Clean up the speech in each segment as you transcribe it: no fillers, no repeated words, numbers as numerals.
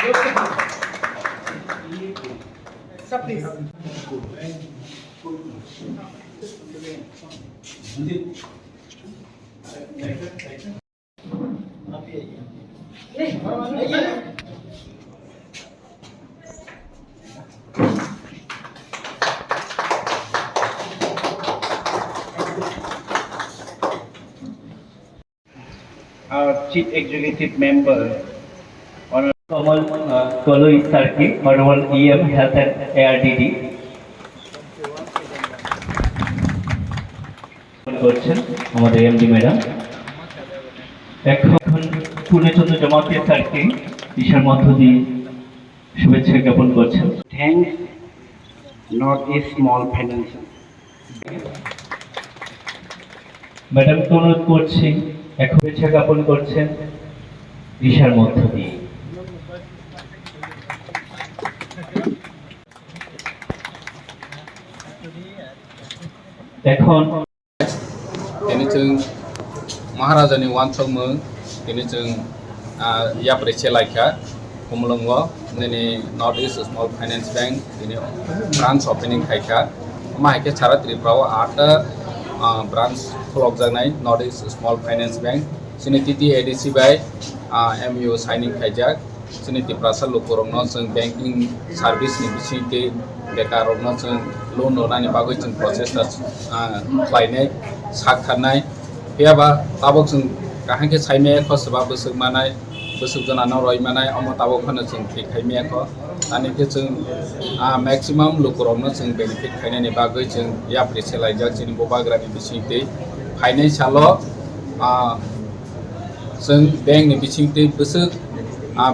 Sir, please. Our Chief Executive Member, Honorable Sarki, Honorable EM Health and ARDD করছেন আমাদের MD madam. এখন পূর্ণচন্দ্র জমাতিয়া স্যারকে ঈশার মধ্য দিয়ে শুভেচ্ছা জ্ঞাপন করছেন। thanks North East Small Finance. ম্যাডামকে অনুরোধ করছি এখন শুভেচ্ছা জ্ঞাপন করছেন ঈশার মধ্য দিয়ে। এখন ini जों महाराजानि वानसमो ini जों Yakhwrai Khumulwng ini North East Small Finance Bank ini branch opening खायखा माहायके सारा त्रिपुराव 8 branch खुलबजानाय North East Small Finance Bank जोंनि टिटि ADC बाय MU signing खायजाक जोंनि त्रिपुरासार लोकरंनो जों बैंकिं सार्भिसनि बिथिंखै बेकारनो जों लोन होनानै बागै जों प्रसेसटा खालायनाय साखानाय बेयाबा ताबक जों गाहांके सायमे खसबा बोसोरमानाय बोसोरजनानाव रयमानाय अम ताबकखौनो जों थैखायमेख दानिके जों मैक्सिमाम लोकरंनो जों बेनिफिट खायनायनि बागै जों याखwrai सेलायजाक जोंनि बबाग्रानि बिथिंखै फाइनान्सियल जों बैंकनि बिथिंखै बोसोर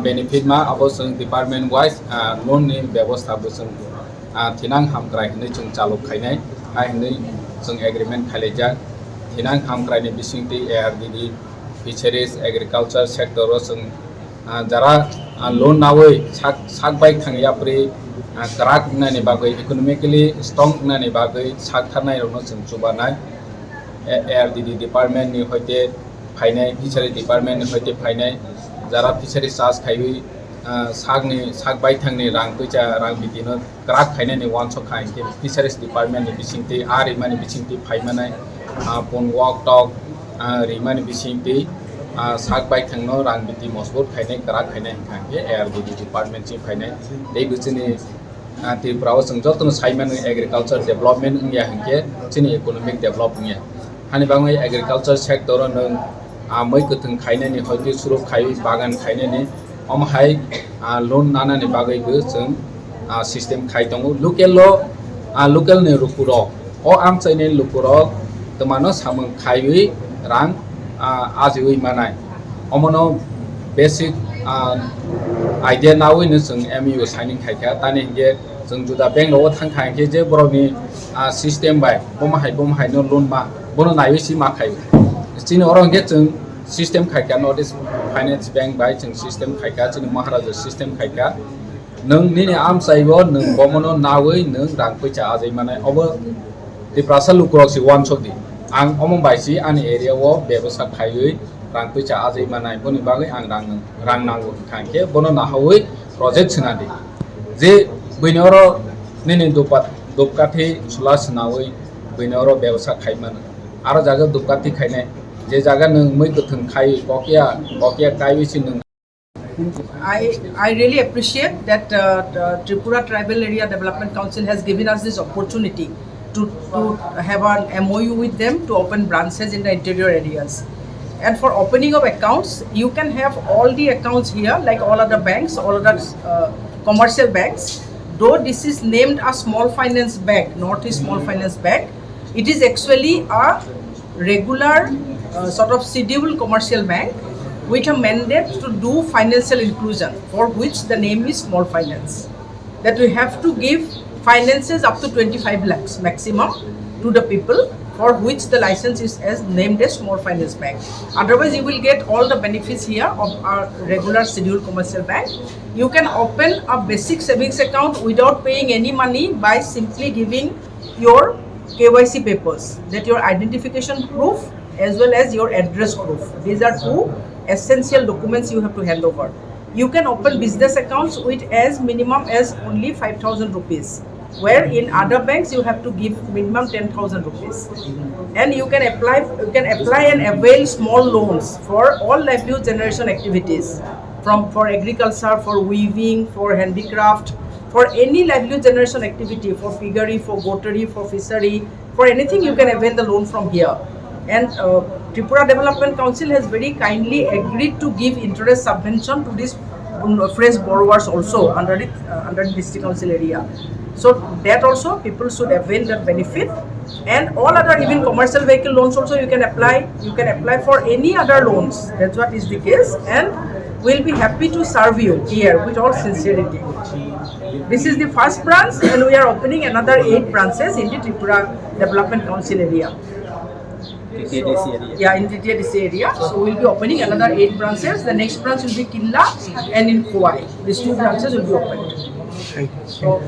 बेनिफिट मा अब जों डिपार्टमेंट वाइज लोननि व्यवस्थाबो जों थिनां हामग्राय होननाय जों चालु खायनाय होननाय जों एग्रीमेंट खालायजाक थिनां हामग्रायनि बिथिंखै ARDD फिशारिज एग्रीकल्चर सेक्टराव जों जरा लोन नावै साग बाइक थांयाफ्रि क्राक होननायनि बागै इकोनॉमिकली स्ट्रंग होननायनि बागै सागथारनायावनो जों जौगानाय ARDD डिपार्टमेंटनि हयते फायनाय फिशारिज डिपार्टमेंटनि हयते फायनाय जरा फिशारिज चार्ज खायबै साग बाइक थांनि रां फैसा रां बिदिनो क्राक खायनायनि वानसक खायके फिशारिज डिपार्टमेंटनि बिथिंखै रैमानि बिथिंखै फायमानाय पनवाक टक रैमानि बिथिंखै साग बाइक थांनो रां बिदि मजबूत खायनाय क्राक खायनाय खायके ARDD डिपार्टमेंटसिम फायनाय बे जोंनि त्रिपुराव जों जतनो सायमानो एग्रीकल्चर डेवलपमेंट होनया होनके जोंनि इकोनॉमिक डेवलप होनया हानि बाङै एग्रीकल्चर सेक्टराव नों मै गोथों खायनायनि हयते सुरुप खाय बागान खायनायनि अमहाय लोन नानानि बागैबो जों सिस्टेम खाय दङ लोकेलनि रुपुराव आमचायनि रुपुराव तमानो सामों खायै रां आजिवै मानाय अमनो बेसिक आइडिया नावैनो जों MU साइनिं खायखा तानि हिंगे जों जुदा बेंकआव थांखायके जे बर'नि सिस्टेम बाय बमाहायनो लोन मा बनो नायैसि मा खायो जोंनि अरंगे जों सिस्टेम खायखा नॉर्थ ईस्ट फाइनेंस बैंक बाय जों सिस्टेम खायखा जोंनि महाराजा सिस्टेम खायखा नों निने आमचायबो नों बमनो नावै नों रां फैसा आजै मानाय अब त्रिपुरासार लोकरसि वानसकदि आं अमबायसि आंनि एरियाव व्यवसाय खायै रां फैसा आजै मानाय बनि बागै आं रां नांगौ खांके बनो नाहावै प्रोजेक्ट सोनादि जे बैनर निने दुपकाथि सुला सोनावै बैनर व्यवसाय खायमान आरो जागा दुपकाथि खायनाय जे जागा नों मै गोथों खाय बकिया कायबिसि नों I really appreciate that Tripura Tribal Area Development Council has given us this opportunity to have an MOU with them to open branches in the interior areas. And for opening of accounts, you can have all the accounts here like all other banks, all other commercial banks. Though this is named a small finance bank, North East Small Finance Bank, it is actually a regular sort of scheduled commercial bank with a mandate to do financial inclusion, for which the name is small finance. That we have to give finances up to 25 lakhs maximum to the people for which the license is as named as small finance bank. Otherwise, you will get all the benefits here of our regular scheduled commercial bank. You can open a basic savings account without paying any money by simply giving your KYC papers, that your identification proof as well as your address proof. These are two essential documents you have to hand over. you can open business accounts with as minimum as only 5,000 rupees. Where in other banks you have to give minimum 10,000 rupees, and you can apply and avail small loans for all livelihood generation activities, for agriculture, for weaving, for handicraft, for any livelihood generation activity, for piggery, for goatery, for fishery, for anything you can avail the loan from here. And Tripura Development Council has very kindly agreed to give interest subvention to these fresh borrowers also under the district council area. So that also people should avail that benefit, and all other even commercial vehicle loans also you can apply. You can apply for any other loans. That's what is the case, and we'll be happy to serve you here with all sincerity. This is the first branch, and we are opening another 8 branches in the Tripura Development Council area. Yeah, in the TTDC area. So we'll be opening another 8 branches. The next branch will be Killa and in Khowai. These 2 branches will be opened. Thank you. So